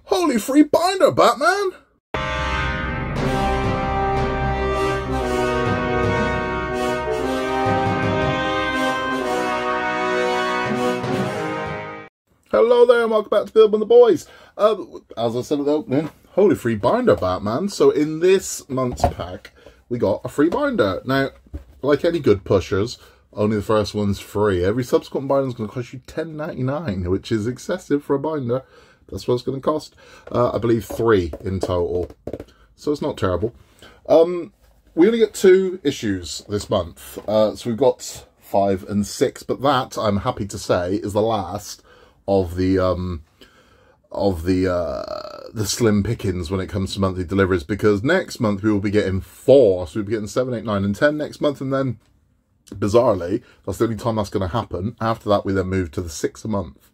Holy free binder, Batman! Hello there and welcome back to Build with the Boys. As I said at the opening, holy free binder, Batman. So in this month's pack, we got a free binder. Now, like any good pushers, only the first one's free. Every subsequent binder is going to cost you $10.99, which is excessive for a binder. That's what it's going to cost. I believe 3 in total. So it's not terrible. We only get 2 issues this month. So we've got 5 and 6, but that, I'm happy to say, is the last of the slim pickings when it comes to monthly deliveries, because next month we will be getting 4. So we'll be getting 7, 8, 9 and 10 next month, and then bizarrely that's the only time that's going to happen. After that we then move to the 6 a month.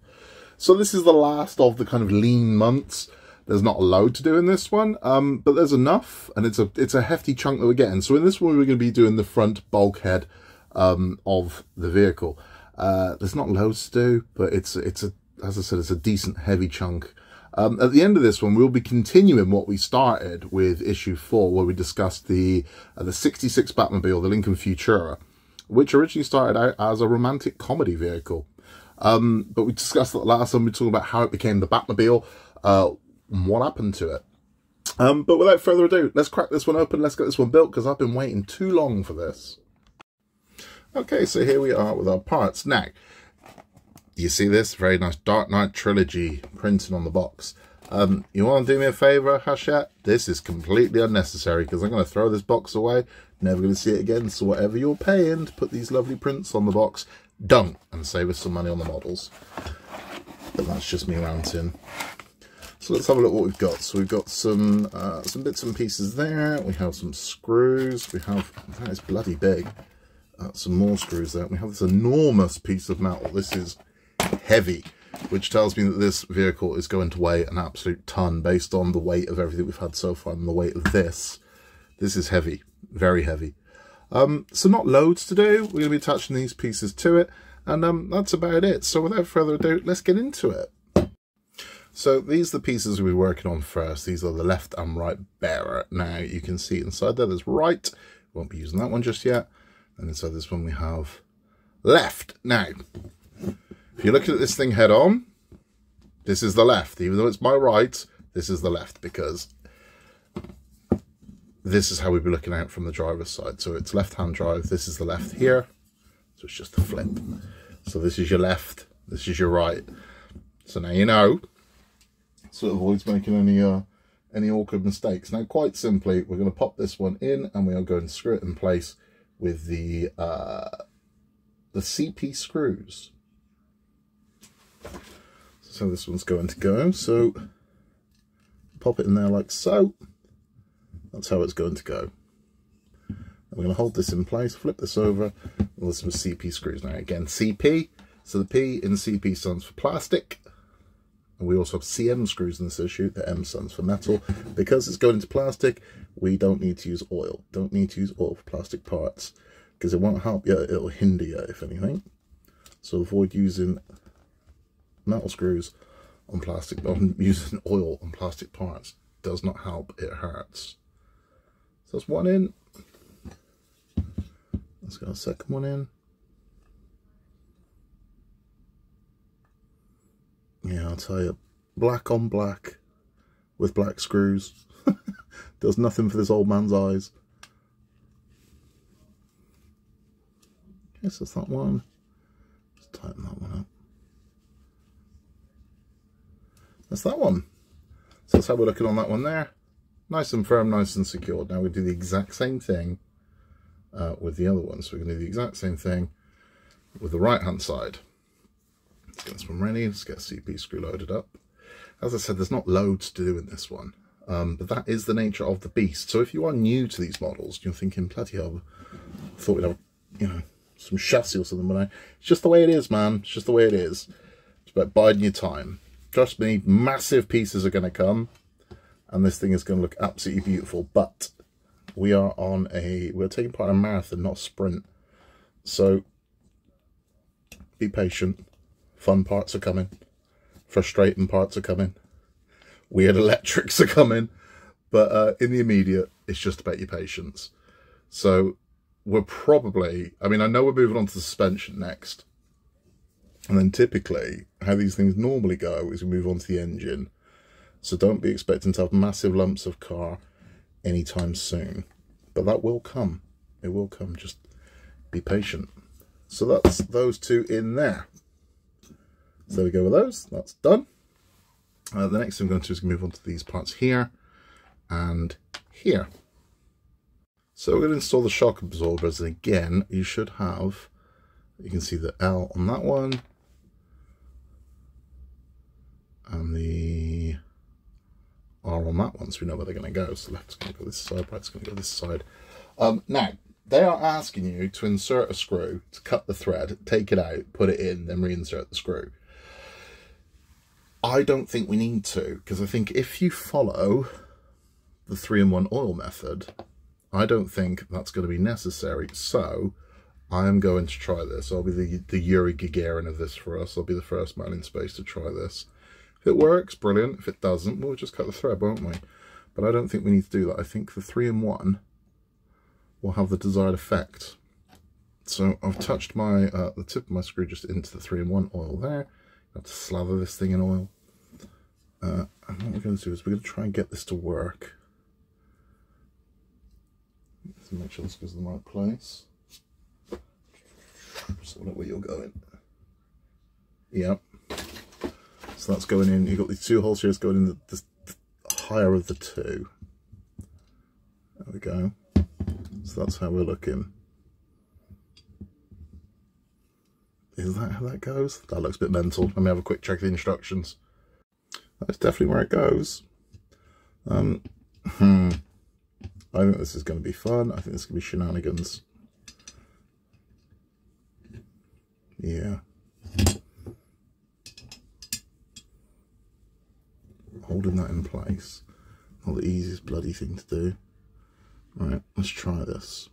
So this is the last of the kind of lean months. There's not a load to do in this one, but there's enough, and it's a hefty chunk that we're getting. So in this one we're going to be doing the front bulkhead of the vehicle. There's not loads to do, but it's as I said, it's a decent heavy chunk. At the end of this one, we'll be continuing what we started with issue 4, where we discussed the 66 Batmobile, the Lincoln Futura, which originally started out as a romantic comedy vehicle. But we discussed that last time. We talked about how it became the Batmobile, and what happened to it. But without further ado, let's crack this one open. Let's get this one built, because I've been waiting too long for this. Okay, so here we are with our parts. Now, you see this very nice Dark Knight Trilogy printing on the box. You want to do me a favour, Hachette? This is completely unnecessary, because I'm going to throw this box away. Never going to see it again. So whatever you're paying to put these lovely prints on the box, don't, and save us some money on the models. But that's just me ranting. So let's have a look what we've got. So we've got some bits and pieces there. We have some screws. We have, that is bloody big. Some more screws there. We have this enormous piece of metal. This is heavy, which tells me that this vehicle is going to weigh an absolute ton based on the weight of everything we've had so far and the weight of this. This is heavy, very heavy. So not loads to do. We're going to be attaching these pieces to it, and that's about it. So without further ado, let's get into it. So these are the pieces we'll be working on first. These are the left and right bearer. Now you can see inside there's right. Won't be using that one just yet. And inside this one we have left. Now, if you're looking at this thing head on, this is the left. Even though it's my right, this is the left, because this is how we'd be looking out from the driver's side. So it's left-hand drive. This is the left here. So it's just a flip. So this is your left. This is your right. So now you know. So it avoids making any awkward mistakes. Now, quite simply, we're going to pop this one in, and we are going to screw it in place with the CP screws. So this one's going to go. So pop it in there like so. That's how it's going to go. And we're going to hold this in place, flip this over, and there's some CP screws. Now again, CP. So the P in CP stands for plastic. And we also have CM screws in this issue. The M stands for metal. Because it's going into plastic, we don't need to use oil. Don't need to use oil for plastic parts, because it won't help you, it'll hinder you, if anything. So avoid using metal screws on plastic, using oil on plastic parts. Does not help, it hurts. So that's one in. Let's get a second one in. Yeah, I'll tell you, black on black with black screws does nothing for this old man's eyes. Yes, that's that one. Just tighten that one up. That's that one. So that's how we're looking on that one there. Nice and firm, nice and secure. Now we do the exact same thing with the other one. So we're going to do the exact same thing with the right hand side. Let's get this one ready. Let's get a CP screw loaded up. As I said, there's not loads to do in this one, but that is the nature of the beast. So if you are new to these models, you're thinking, bloody hell, I thought we'd have, you know, some chassis or something, but it's just the way it is, man. It's just the way it is. It's about biding your time. Trust me, massive pieces are going to come, and this thing is going to look absolutely beautiful. But we're taking part in a marathon, not a sprint. So be patient. Fun parts are coming. Frustrating parts are coming. weird electrics are coming. But in the immediate, it's just about your patience. So we're probably, I mean, I know we're moving on to the suspension next. And then typically, how these things normally go is we move on to the engine. So don't be expecting to have massive lumps of car anytime soon. But that will come. It will come. Just be patient. So that's those two in there. So there we go with those. That's done. The next thing I'm going to do is move on to these parts here and here. So we're going to install the shock absorbers. And again, you should have, you can see the L on that one. And the R on that one, so we know where they're going to go. So left's going to go this side, right's going to go this side. Now, they are asking you to insert a screw, to cut the thread, take it out, put it in, then reinsert the screw. I don't think we need to, because I think if you follow the 3-in-1 oil method, I don't think that's going to be necessary. So I am going to try this. I'll be the Yuri Gagarin of this for us. I'll be the first man in space to try this. If it works, brilliant. If it doesn't, we'll just cut the thread, won't we? But I don't think we need to do that. I think the 3-in-1 will have the desired effect. So I've touched my the tip of my screw just into the 3-in-1 oil there. I have to slather this thing in oil. And what we're going to do is we're going to try and get this to work. Let's make sure this goes in the right place. Just look where you're going. Yep. So that's going in. You've got these two holes here. It's going in the higher of the two. There we go. So that's how we're looking. Is that how that goes? That looks a bit mental. Let me have a quick check of the instructions. That's definitely where it goes. I think this is going to be fun. I think this is going to be shenanigans. Yeah. Holding that in place. Not the easiest bloody thing to do. Right, let's try this.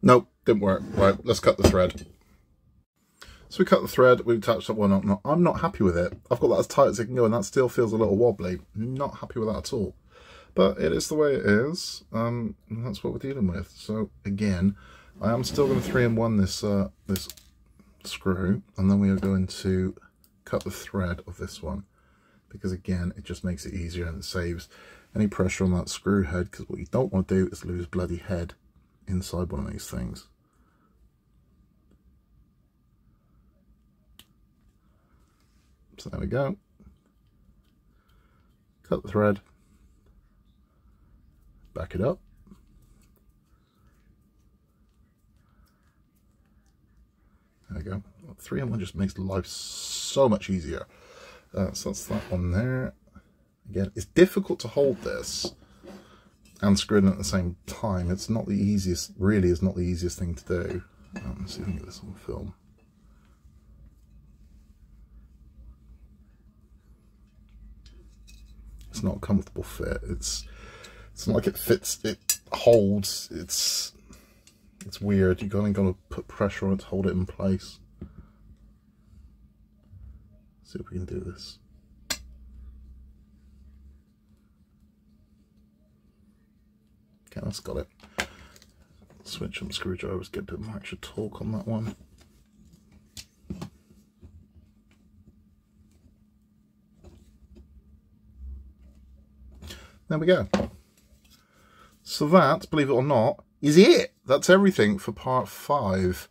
Nope, didn't work. Right, let's cut the thread. So we cut the thread, we attached that one up. I'm not happy with it. I've got that as tight as it can go, and that still feels a little wobbly. Not happy with that at all. But it is the way it is. And that's what we're dealing with. So again, I am still going to 3-in-1 this screw, and then we are going to cut the thread of this one, because again, it just makes it easier and it saves any pressure on that screw head, because what you don't want to do is lose bloody head inside one of these things. So there we go. Cut the thread, back it up. There we go. 3-in-1 just makes life so much easier. So that's that one there. Again, it's difficult to hold this and screw it in at the same time. It's not the easiest, really is not the easiest thing to do. Let's see if we can get this on film. It's not a comfortable fit. It's not like it fits, it holds, it's weird. You're going to put pressure on it to hold it in place. Let's see if we can do this. Okay, that's got it. Switch some screwdrivers, get a bit more extra torque on that one. There we go. So that, believe it or not, is it. That's everything for part 5.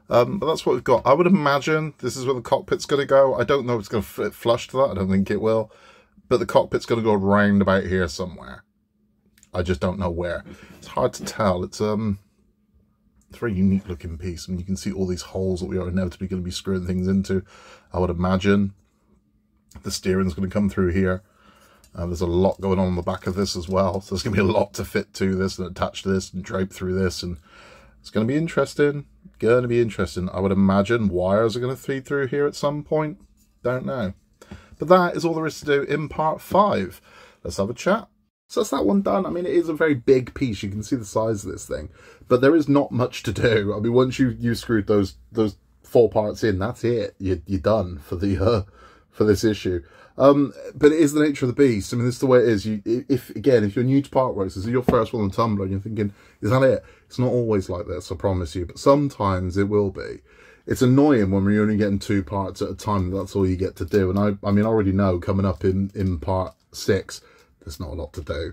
But that's what we've got. I would imagine this is where the cockpit's going to go. I don't know if it's going to fit flush to that. I don't think it will. But the cockpit's going to go round about here somewhere. I just don't know where. It's hard to tell. It's a very unique looking piece. I mean, you can see all these holes that we are inevitably going to be screwing things into. I would imagine the steering's going to come through here. There's a lot going on the back of this as well. So there's going to be a lot to fit to this and attach to this and drape through this. And it's going to be interesting. Going to be interesting. I would imagine wires are going to feed through here at some point. Don't know. But that is all there is to do in part 5. Let's have a chat. So that's that one done. I mean, it is a very big piece. You can see the size of this thing, but there is not much to do. I mean, once you screwed those 4 parts in, that's it. You're done for the for this issue. But it is the nature of the beast. I mean, this is the way it is. If you're new to part works, this is your first one on Tumbler, and you're thinking, is that it? It's not always like this, I promise you. But sometimes it will be. It's annoying when we're only getting 2 parts at a time. That's all you get to do. And I mean, I already know coming up in part 6, there's not a lot to do.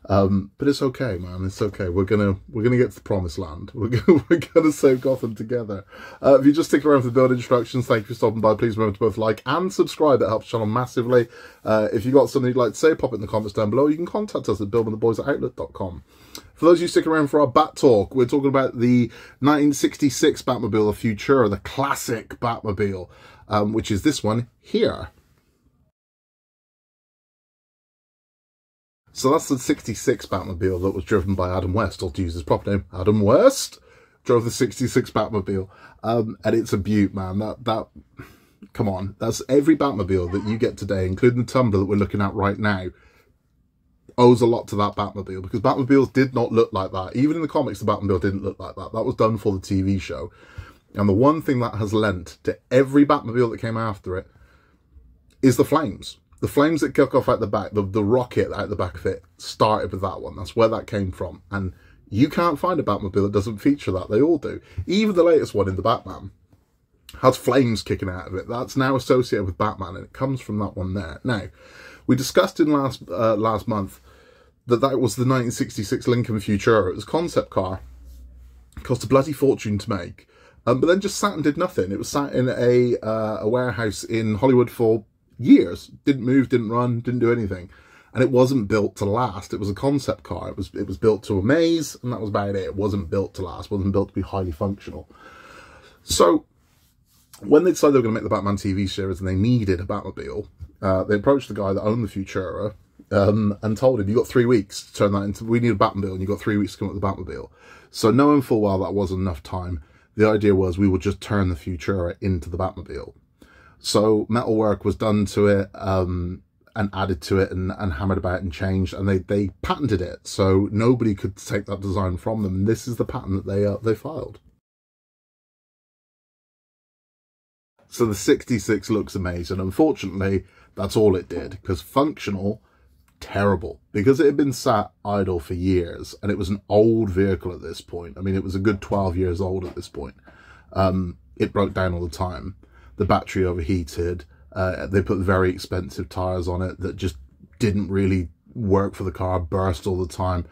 But it's okay, man. It's okay. We're gonna get to the promised land. We're gonna save Gotham together. If you just stick around for the build instructions, thank you for stopping by. Please remember to both like and subscribe. It helps the channel massively. If you got something you'd like to say, pop it in the comments down below. You can contact us at buildingtheboys@outlook.com. For those of you sticking around for our Bat Talk, we're talking about the 1966 Batmobile, the Futura, the classic Batmobile, which is this one here. So that's the 66 Batmobile that was driven by Adam West, or to use his proper name, Adam West, drove the 66 Batmobile. And it's a beaut, man. Come on, that's every Batmobile that you get today, including the Tumbler that we're looking at right now, owes a lot to that Batmobile, because Batmobiles did not look like that. Even in the comics, the Batmobile didn't look like that. That was done for the TV show. And the one thing that has lent to every Batmobile that came after it is the flames. The flames that kick off out the back, the rocket out the back of it, started with that one. That's where that came from. And you can't find a Batmobile that doesn't feature that. They all do. Even the latest one in the Batman has flames kicking out of it. That's now associated with Batman, and it comes from that one there. Now, we discussed in last month that was the 1966 Lincoln Futura. It was a concept car. It cost a bloody fortune to make. But then just sat and did nothing. It was sat in a warehouse in Hollywood for years. Didn't move, didn't run, didn't do anything. And it wasn't built to last. It was a concept car. It was built to amaze, and that was about it. It wasn't built to last. It wasn't built to be highly functional. So when they decided they were going to make the Batman TV series and they needed a Batmobile, they approached the guy that owned the Futura and told him, you got 3 weeks to turn that into, we need a Batmobile, and you got 3 weeks to come up with the Batmobile. So knowing full well that wasn't enough time, the idea was we would just turn the Futura into the Batmobile. So metalwork was done to it and added to it and hammered about and changed, and they patented it, so nobody could take that design from them. And this is the patent that they filed. So the 66 looks amazing. Unfortunately, that's all it did, because functional, terrible, because it had been sat idle for years, and it was an old vehicle at this point. I mean, it was a good 12 years old at this point. It broke down all the time. The battery overheated. They put very expensive tires on it that just didn't really work for the car, burst all the time.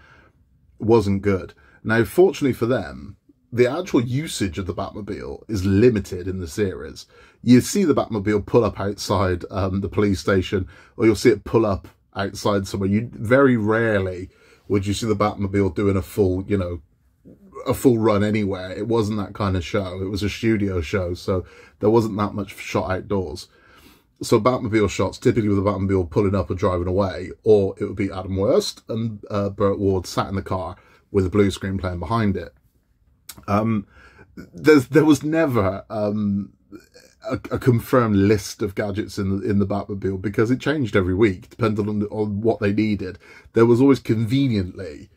It wasn't good. Now, fortunately for them, the actual usage of the Batmobile is limited in the series. You see the Batmobile pull up outside the police station, or you'll see it pull up outside somewhere. You very rarely would you see the Batmobile doing a full, a full run anywhere. It wasn't that kind of show. It was a studio show, so there wasn't that much shot outdoors. So Batmobile shots, typically with the Batmobile pulling up or driving away, or it would be Adam West and Burt Ward sat in the car with a blue screen playing behind it. There was never a confirmed list of gadgets in the Batmobile, because it changed every week, depending on what they needed. There was always conveniently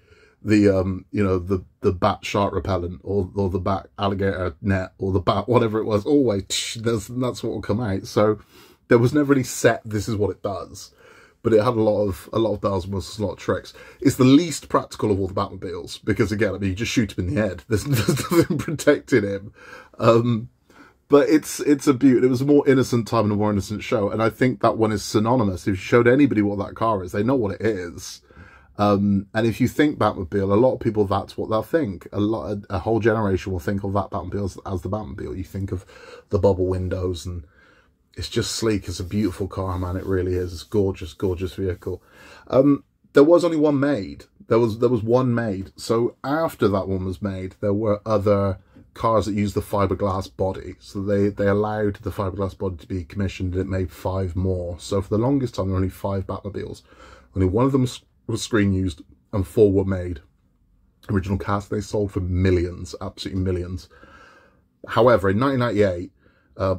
the bat shark repellent, or the bat alligator net, or the bat whatever it was. Always that's what will come out. So there was never any set, this is what it does, but it had a lot of bells and whistles, a lot of tricks. It's the least practical of all the Batmobiles, because again, I mean, you just shoot him in the head. There's nothing protecting him. But it's a beauty. It was a more innocent time and a more innocent show, and I think that one is synonymous. If you showed anybody what that car is, they know what it is. And if you think Batmobile, a lot of people, that's what they'll think. A whole generation will think of that Batmobile as the Batmobile. You think of the bubble windows, and it's just sleek. It's a beautiful car, man. It really is. It's gorgeous, gorgeous vehicle. There was only one made. There was one made. So after that one was made, there were other cars that used the fiberglass body. So they allowed the fiberglass body to be commissioned, and it made 5 more. So for the longest time, there were only 5 Batmobiles. Only one of them was screen used, and 4 were made. Original cast, they sold for millions, absolutely millions. However, in 1998,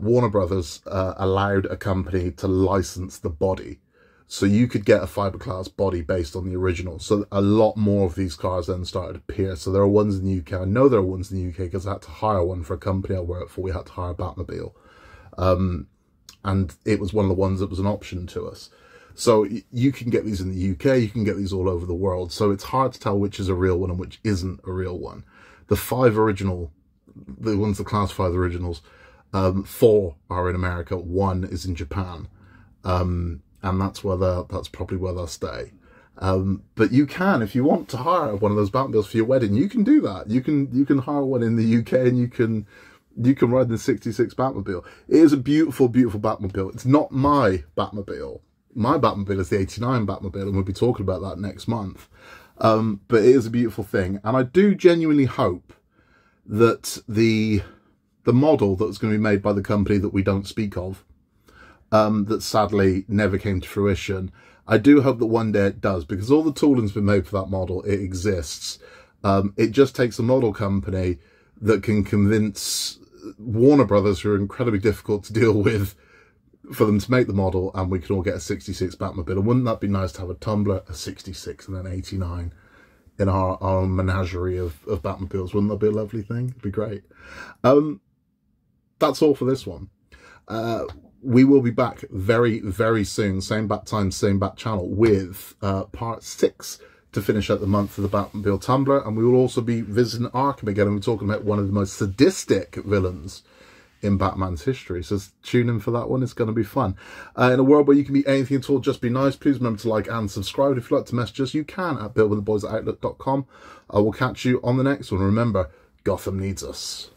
Warner Brothers allowed a company to license the body. So you could get a fiberglass body based on the original. So a lot more of these cars then started to appear. So there are ones in the UK. I know there are ones in the UK because I had to hire one for a company I worked for. We had to hire a Batmobile. And it was one of the ones that was an option to us. So you can get these in the UK, you can get these all over the world. So it's hard to tell which is a real one and which isn't a real one. The 5 original, the ones that classify the originals, 4 are in America, 1 is in Japan. And that's probably where they'll stay. But you can, if you want to hire one of those Batmobiles for your wedding, you can do that. You can hire one in the UK and you can ride the 66 Batmobile. It is a beautiful, beautiful Batmobile. It's not my Batmobile. My Batmobile is the 89 Batmobile, and we'll be talking about that next month. But it is a beautiful thing. And I do genuinely hope that the model that's going to be made by the company that we don't speak of, that sadly never came to fruition, I do hope that one day it does, because all the tooling's been made for that model. It exists. It just takes a model company that can convince Warner Brothers, who are incredibly difficult to deal with, for them to make the model, and we can all get a 66 Batmobile. And wouldn't that be nice to have a Tumbler, a 66, and an 89 in our menagerie of Batmobiles? Wouldn't that be a lovely thing? It'd be great. That's all for this one. We will be back very, very soon, same bat time, same bat channel, with part 6 to finish out the month of the Batmobile Tumbler. And we will also be visiting Arkham again, and we're talking about one of the most sadistic villains in Batman's history. So tune in for that one. It's going to be fun. In a world where you can be anything at all, just be nice. Please remember to like and subscribe. If you'd like to message us, you can at billwiththeboys@outlook.com. I will catch you on the next one. Remember, Gotham needs us.